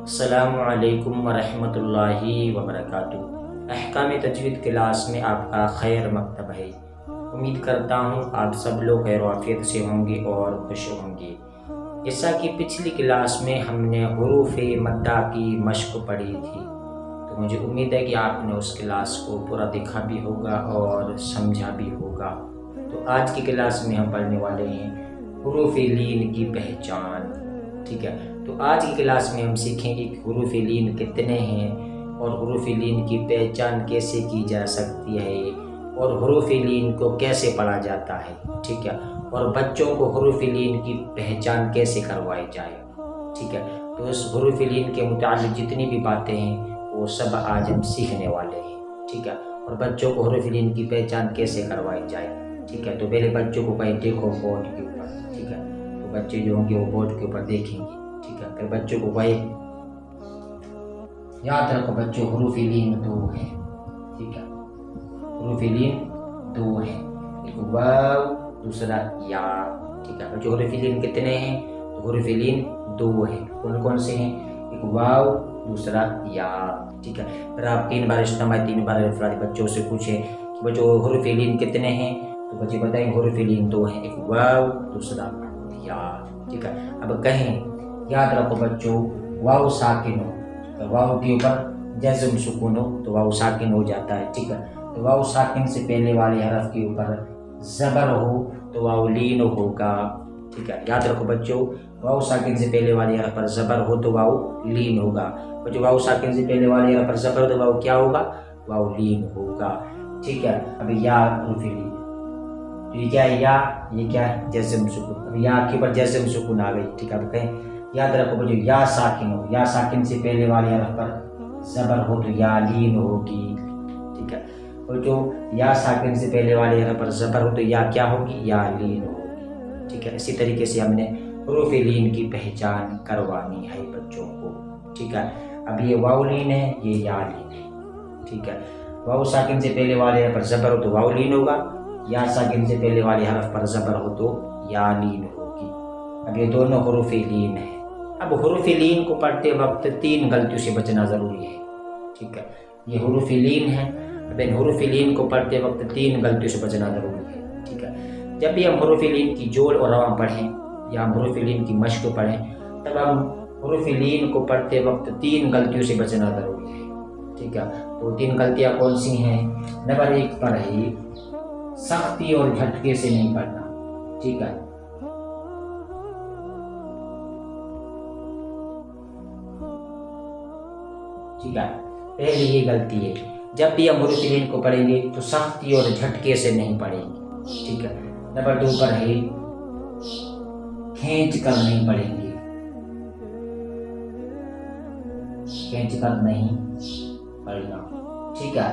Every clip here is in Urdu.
السلام علیکم ورحمۃ اللہ وبرکاتہ۔ احکام تجوید کلاس میں آپ کا خیر مکتب ہے۔ امید کرتا ہوں آپ سب لوگ خیر و عافیت سے ہوں گے اور خوش ہوں گے۔ جیسا کہ پچھلی کلاس میں ہم نے حروف مدہ کی مشق پڑھی تھی، تو مجھے امید ہے کہ آپ نے اس کلاس کو پورا دیکھا بھی ہوگا اور سمجھا بھی ہوگا۔ تو آج کی کلاس میں ہم پڑھنے والے ہیں حروف لین کی پہچان، ٹھیک ہے۔ تو آج کی کلاس میں ہم سیکھیں گے کہ حروف لین کتنے ہیں اور حروف لین کی پہچان کیسے کی جا سکتی ہے اور حروف لین کو کیسے پڑھا جاتا ہے، ٹھیک ہے، اور بچوں کو حروف لین کی پہچان کیسے کروائی جائے، ٹھیک ہے۔ تو اس حروف لین کے متعلق جتنی بھی باتیں ہیں وہ سب آج ہم سیکھنے والے ہیں، ٹھیک ہے، اور بچوں کو حروف لین کی پہچان کیسے کروائی جائے، ٹھیک ہے۔ تو پہلے بچوں کو کہیں دیکھو بورڈ کے اوپر، ٹھیک ہے، تو بچے جو ہوں گے وہ بورڈ کے اوپر دیکھیں گے، ٹھیک ہے۔ پھر بچوں کو وہی یاد رکھو، بچوں حروف لین دو ہے، ٹھیک ہے، حروف لین دو ہے، ایک واو دوسرا یا، ٹھیک ہے۔ بچوں حروف لین کتنے ہیں؟ تو حروف لین دو ہے، کون کون سے ہیں؟ ایک واو دوسرا یا، ٹھیک ہے۔ پھر آپ تین بار افرادی بچوں سے پوچھیں کہ بچوں حروف لین کتنے ہیں، تو بچے بتائیں حروف لین دو ہیں، ایک واو دوسرا یا، ٹھیک ہے۔ اب کہیں یاد رکھو بچوں، واو ساکن ہو تو واو کے اوپر جزم سکون ہو تو واو ساکن ہو جاتا ہے، ٹھیک ہے۔ تو واو ساکن سے پہلے والے حرف کے اوپر زبر ہو تو واو لین ہوگا، ٹھیک ہے۔ یاد رکھو بچوں، واو ساکن سے پہلے والے حرف پر زبر ہو تو واو لین ہوگا۔ بچوں واو ساکن سے پہلے والے حرف پر زبر ہو تو واو کیا ہوگا؟ واو لین ہوگا، ٹھیک ہے۔ اب یا حروف لین، تو یہ کیا ہے؟ یا، یہ کیا ہے؟ جزم سکون۔ اب یا کے اوپر جزم سکون آ گئی، ٹھیک ہے۔ اب کہیں یاد رکھو بچوں، یا ساکن ہو، یا ساکن سے پہلے والے حرف پر زبر ہو تو یا لین ہوگی، ٹھیک ہے۔ بچوں یا ساکن سے پہلے والے حرف پر زبر ہو تو یا کیا ہوگی؟ یا لین ہوگی، ٹھیک ہے۔ اسی طریقے سے ہم نے حروف لین کی پہچان کروانی ہے بچوں کو، ٹھیک ہے۔ اب یہ واو لین ہے، یہ یا لین ہے، ٹھیک ہے۔ واو ساکن سے پہلے والے حرف پر زبر ہو تو واو لین ہوگا، یا ساکن سے پہلے والے حرف پر زبر ہو تو یا لین ہوگی۔ اب یہ دونوں حروف لین ہیں۔ اب حروف لین کو پڑھتے وقت تین غلطیوں سے بچنا ضروری ہے، ٹھیک ہے۔ یہ حروف لین ہے، اب ان حروف لین کو پڑھتے وقت تین غلطیوں سے بچنا ضروری ہے، ٹھیک ہے۔ جب بھی ہم حروف لین کی جوڑ اور رواں پڑھیں یا ہم حروف لین کی مشق پڑھیں، تب ہم حروف لین کو پڑھتے وقت تین غلطیوں سے بچنا ضروری ہے، ٹھیک ہے۔ تو تین غلطیاں کون سی ہیں؟ نمبر ایک پر ہے سختی اور جھٹکے سے نہیں پڑھنا، ٹھیک ہے۔ ٹھیک ہے، پہلی یہ غلطی ہے، جب بھی ہم حروف لین کو پڑھیں گے تو سختی اور جھٹکے سے نہیں پڑھیں گے، ٹھیک ہے۔ نمبر دو پر ہے کھینچ کر نہیں پڑھیں گے، کھینچ کر نہیں پڑھنا، ٹھیک ہے۔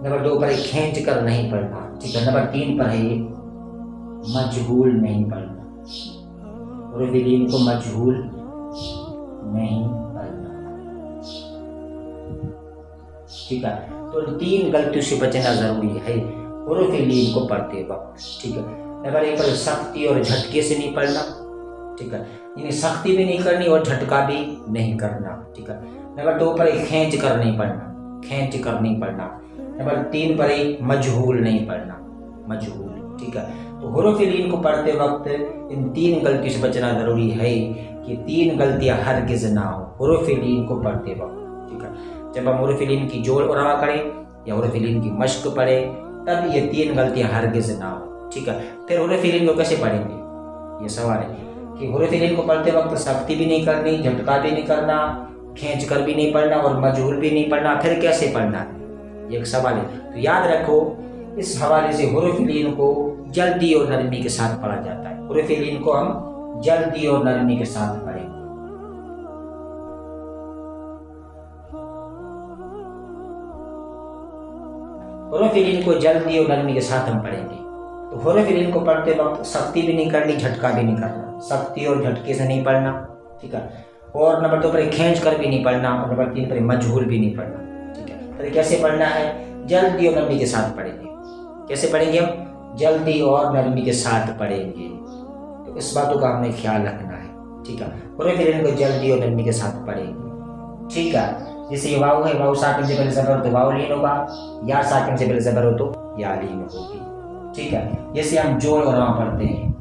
نمبر دو پر ہے کھینچ کر نہیں پڑھنا، ٹھیک ہے۔ نمبر تین پر ہے مجہول نہیں پڑھنا، حروف لین کو مجہول نہیں پڑھنا، ٹھیک ہے۔ تو تین غلطیوں سے بچنا ضروری ہے حروف لین کو پڑھتے وقت، ٹھیک ہے۔ نمبر ایک پر سختی اور جھٹکے سے نہیں پڑھنا، ٹھیک ہے، یعنی سختی بھی نہیں کرنی اور جھٹکا بھی نہیں کرنا، ٹھیک ہے۔ نمبر دو پر کھینچ کر نہیں پڑھنا، کھینچ کر نہیں پڑھنا۔ نمبر تین پر مجہول نہیں پڑھنا، مجہول، ٹھیک ہے۔ تو حروف لین کو پڑھتے وقت ان تین غلطیوں سے بچنا ضروری ہے کہ تین غلطیاں ہرگز نہ ہو حروف لین کو پڑھتے وقت، ٹھیک ہے۔ جب ہم حروف لین کی جوڑ اور رواں کریں یا حروف لین کی مشق پڑھیں تب یہ تین غلطیاں ہرگز نہ ہو، ٹھیک ہے۔ پھر حروف لین کو کیسے پڑھیں گے؟ یہ سوال ہے کہ حروف لین کو پڑھتے وقت سختی بھی نہیں کرنی، جھٹکا بھی نہیں کرنا، کھینچ کر بھی نہیں پڑھنا اور مجہول بھی نہیں پڑھنا، پھر کیسے پڑھنا ہے؟ یہ ایک سوال ہے۔ تو یاد رکھو، اس حوالے سے حروف لین کو جلدی اور نرمی کے ساتھ پڑھا جاتا ہے، حروف لین کو ہم جلدی اور نرمی کے ساتھ پڑھیں گے۔ حروف لین کو جلدی اور نرمی کے ساتھ ہم پڑھیں گے۔ تو حروف لین کو پڑھتے وقت سختی بھی نہیں کرنی، جھٹکا بھی نہیں کرنا، سختی اور جھٹکے سے نہیں پڑھنا، ٹھیک ہے۔ اور نمبر دو پر کھینچ کر بھی نہیں پڑھنا اور نمبر تین پر مجہول بھی نہیں پڑھنا، ٹھیک ہے۔ پھر کیسے پڑھنا ہے؟ جلدی اور نرمی کے ساتھ پڑھیں گے۔ کیسے پڑھیں گے ہم؟ جلدی اور نرمی کے ساتھ پڑھیں گے۔ تو اس باتوں کا ہمیں خیال رکھنا ہے، ٹھیک ہے۔ حروف لین کو جلدی اور نرمی کے ساتھ پڑھیں گے۔ ٹھیک ہے. جیسے یہ واو ہے، واو ساکن سے پہلے زبر تو واو لین ہوگا، یا ساکن سے پہلے زبر ہو تو یا لین ہوگی. ٹھیک ہے. جیسے ہم جوڑ اور رواں پڑھتے ہیں،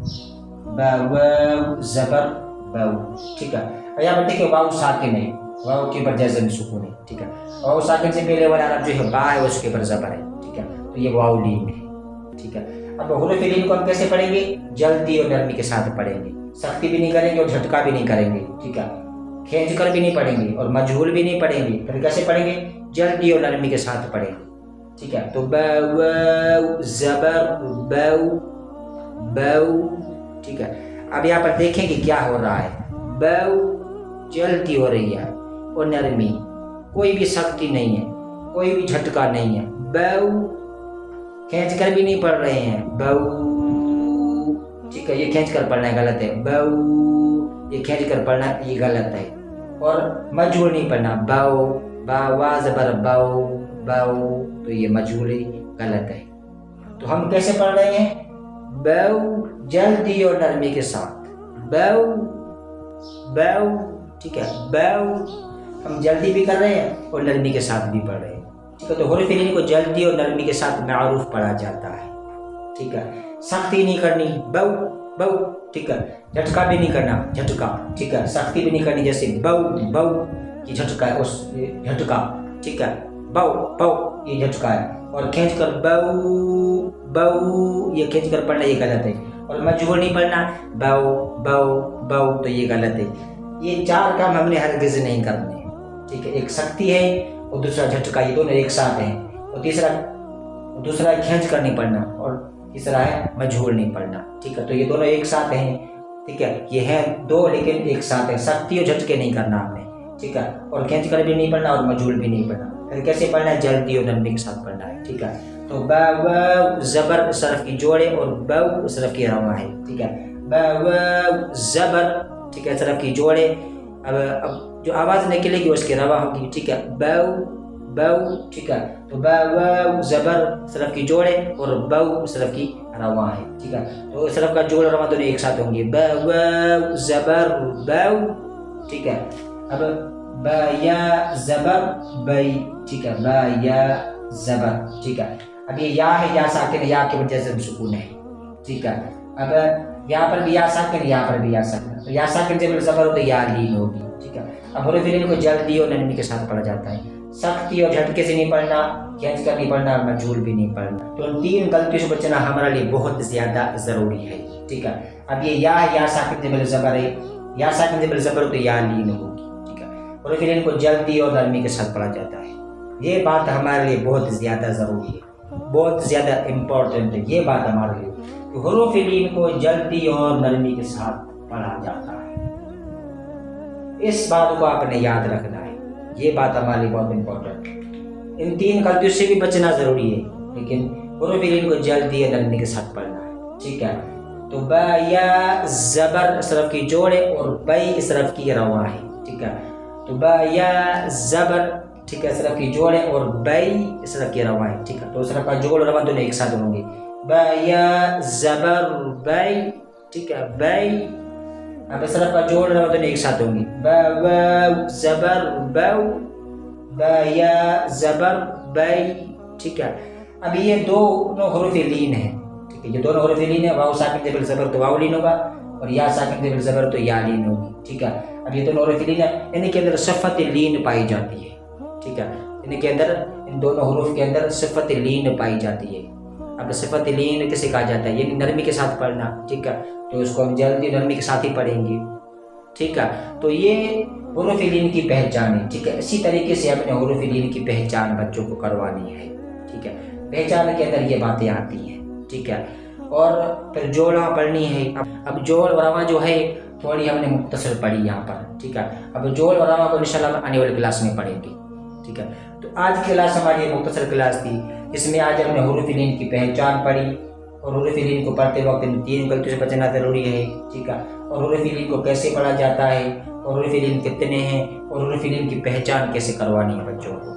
واو زبر واو. ٹھیک ہے. اور یہاں پر دیکھیں واو ساکن ہے، واو کے اوپر جزم سکون ہے. ٹھیک ہے. واو ساکن سے پہلے والا حرف جو ہے با ہے، اس کے اوپر زبر ہے. ٹھیک ہے. تو یہ واو لین ہے. ٹھیک ہے. اب حروف لین کو ہم کیسے پڑھیں گے؟ جلدی اور نرمی کے ساتھ پڑھیں گے، سختی بھی نہیں کریں گے اور جھٹکا بھی نہیں کریں گے. ٹھیک ہے. کھینچ کر بھی نہیں پڑھیں گے اور مجہول بھی نہیں پڑھیں گے. پھر کیسے پڑھیں گے؟ جلدی اور نرمی کے ساتھ پڑھیں گے. ٹھیک ہے. تو واو زبر باو باو. ٹھیک ہے. اب یہاں پر دیکھیں کہ کیا ہو رہا ہے. باو جلدی ہو رہی ہے اور نرمی، کوئی بھی سختی نہیں ہے، کوئی بھی جھٹکا نہیں ہے. باو کھینچ کر بھی نہیں پڑھ رہے ہیں، باو. ٹھیک ہے. یہ کھینچ کر پڑھنا ہے، غلط ہے. باو یہ کھینچ کر پڑھنا ہے، یہ غلط ہے. اور مجہول نہیں پڑھنا، باو با وا زبر باو باو. تو یہ مجہول غلط ہے. تو ہم کیسے پڑھ رہے ہیں؟ باو جلدی اور نرمی کے ساتھ، باو باو. ٹھیک ہے. باو ہم جلدی بھی کر رہے ہیں اور نرمی کے ساتھ بھی پڑھ رہے ہیں. ٹھیک ہے. تو حروف لین کو جلدی اور نرمی کے ساتھ معروف پڑھا جاتا ہے. ٹھیک ہے. سختی نہیں کرنی، باو باو. ٹھیک ہے. جھٹکا بھی نہیں کرنا، جھٹکا. ٹھیک ہے. سختی بھی نہیں کرنی، جیسے باو باو یہ جھٹکا ہے، اس جھٹکا. ٹھیک ہے. باو باو یہ جھٹکا ہے. اور کھینچ کر باو باو یہ کھینچ کر پڑھنا، یہ غلط ہے. اور مجہول نہیں پڑھنا، باو باو باو. تو یہ غلط ہے. یہ چار کام ہم نے ہرگز نہیں کرنے. ٹھیک ہے. ایک سختی ہے اور دوسرا جھٹکا، یہ دونوں ایک ساتھ ہیں. اور دوسرا کھینچ کر نہیں پڑھنا، اور تیسرا ہے مجہول نہیں پڑھنا. ٹھیک ہے. تو یہ دونوں ایک ساتھ ہیں. ٹھیک ہے. یہ ہیں دو لیکن ایک ساتھ ہیں. سختی اور جھٹکے نہیں کرنا ہم نے. ٹھیک ہے. اور کھینچ کر بھی نہیں پڑھنا اور مجہول بھی نہیں پڑھنا. پھر کیسے پڑھنا ہے؟ جلدی اور نرمی کے ساتھ پڑھنا ہے. ٹھیک ہے. تو با واو زبر صرف کی جوڑے اور باو صرف کی رواں ہے. ٹھیک ہے. با واو زبر. ٹھیک ہے. صرف کی جوڑے. اب جو آواز نکلے گی اس کی رواں ہوگی. ٹھیک ہے. باو باو. ٹھیک ہے. تو با واو زبر صرف کی جوڑے اور باو صرف کی رواں ہے. ٹھیک ہے. تو صرف کا جوڑ اور رواں دونوں ایک ساتھ ہوں گے. با واو زبر باو. ٹھیک ہے. اب با یا زبر بئی. ٹھیک ہے. با یا زبر. ٹھیک ہے. اب یہ یا ہے، یا ساکن ہے، یا کے وجہ سے سکون ہے. ٹھیک ہے. اب یہاں پر بھی یا ساکن، یہاں پر بھی یا ساکن. تو یا ساکن سے زبر ہو تو یا لین ہوگی. ٹھیک ہے. اب حروف لین کو جلدی اور نرمی کے ساتھ پڑھا جاتا ہے. سختی اور جھٹکے سے نہیں پڑھنا، کھینچ کر نہیں پڑھنا، مجہول بھی نہیں پڑھنا. تو ان تین غلطیوں سے بچنا ہمارے لیے بہت زیادہ ضروری ہے. ٹھیک ہے. اب یہ یا ہے، یا ساکن سے پہلے زبر ہے، یا ساکن سے پہلے زبر ہو تو یا لین ہوگی. ٹھیک ہے. حروف لین کو جلدی اور نرمی کے ساتھ پڑھا جاتا ہے. یہ بات ہمارے لیے بہت زیادہ ضروری ہے، بہت زیادہ امپورٹنٹ ہے یہ بات ہمارے لیے، کہ حروف لین کو جلدی اور نرمی کے ساتھ پڑھا جاتا ہے. اس بات کو آپ نے یاد رکھنا ہے. یہ بات ہمارے لیے بہت امپورٹنٹ ہے. ان تین غلطیوں سے بھی بچنا ضروری ہے، لیکن حروف لین کو جلدی اور نرمی کے ساتھ پڑھنا ہے. ٹھیک ہے. تو با یا زبر صرف کی جوڑے اور بئی صرف کی رواں ہے. ٹھیک ہے. تو با یا زبر. ٹھیک ہے. صرف کی جوڑے اور بئی صرف کی رواں ہے. ٹھیک ہے. تو صرف کا جوڑ اور رواں دونوں ایک ساتھ ہوں گے. با یا زبر بئی. ٹھیک ہے. بئی. اب صرف کا جوڑ اور رواں دونوں ایک ساتھ ہوں گے. با واو زبر باو. با یا زبر بئی. ٹھیک ہے. اب یہ دونوں حروف لین ہیں. ٹھیک ہے. یہ دونوں حروف لین ہیں. واو ساکن سے پہلے زبر تو واو لین ہوگا، اور یا ساکن سے پہلے زبر تو یا لین ہوگی. ٹھیک ہے. اب یہ دونوں حروف لین ہیں، ان کے اندر صفت لین پائی جاتی ہے. ٹھیک ہے. ان کے اندر، ان دونوں حروف کے اندر صفت لین پائی جاتی ہے. اب صفت لین کسے کہا جاتا ہے؟ یعنی نرمی کے ساتھ پڑھنا. ٹھیک ہے. تو اس کو ہم جلدی نرمی کے ساتھ ہی پڑھیں گے. ٹھیک ہے. تو یہ حروف لین کی پہچان ہے. ٹھیک ہے. اسی طریقے سے اپنے حروف لین کی پہچان بچوں کو کروانی ہے. ٹھیک ہے. پہچان کے اندر یہ باتیں آتی ہیں. ٹھیک ہے. اور پھر جوڑا پڑھنی ہے. اب جوڑ اور رواں جو ہے تھوڑی ہم نے مختصر پڑھی یہاں پر. ٹھیک ہے. اب جوڑ اور رواں کو انشاءاللہ آنے والی کلاس میں پڑھیں گے. ٹھیک ہے. تو آج کی کلاس ہماری مختصر کلاس تھی. اس میں آج ہم نے حروف لین کی پہچان پڑھی، اور حروف لین کو پڑھتے وقت ان تین غلطیوں سے بچنا ضروری ہے. ٹھیک ہے. اور حروف لین کو کیسے پڑھا جاتا ہے، اور حروف لین کتنے ہیں، اور حروف لین کی پہچان کیسے کروانی ہے بچوں کو.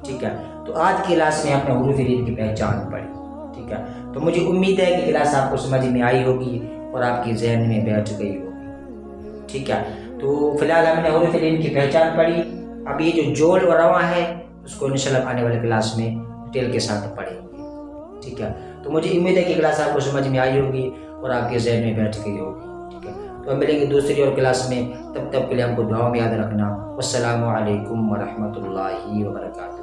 ٹھیک ہے. تو آج کی کلاس میں آپ نے حروف لین کی پہچان پڑھی. ٹھیک ہے. تو مجھے امید ہے کہ کلاس آپ کو سمجھ میں آئی ہوگی اور آپ کی ذہن میں بیٹھ گئی ہوگی. ٹھیک ہے. تو فی الحال ہم نے حروف لین کی پہچان پڑھی. اب یہ جو جوڑ و رواں ہے اس کو انشاءاللہ آنے والے کلاس میں ڈیٹیل کے ساتھ پڑھیں گے. ٹھیک ہے, تو مجھے امید ہے کہ کلاس آپ کو سمجھ میں آئی ہوگی اور آپ کے ذہن میں بیٹھ گئی ہوگی. ٹھیک ہے, تو ہم ملیں گے دوسری اور کلاس میں. تب تک کے لیے ہم کو دعاؤں میں یاد رکھنا. والسلام علیکم ورحمۃ اللہ وبرکاتہ.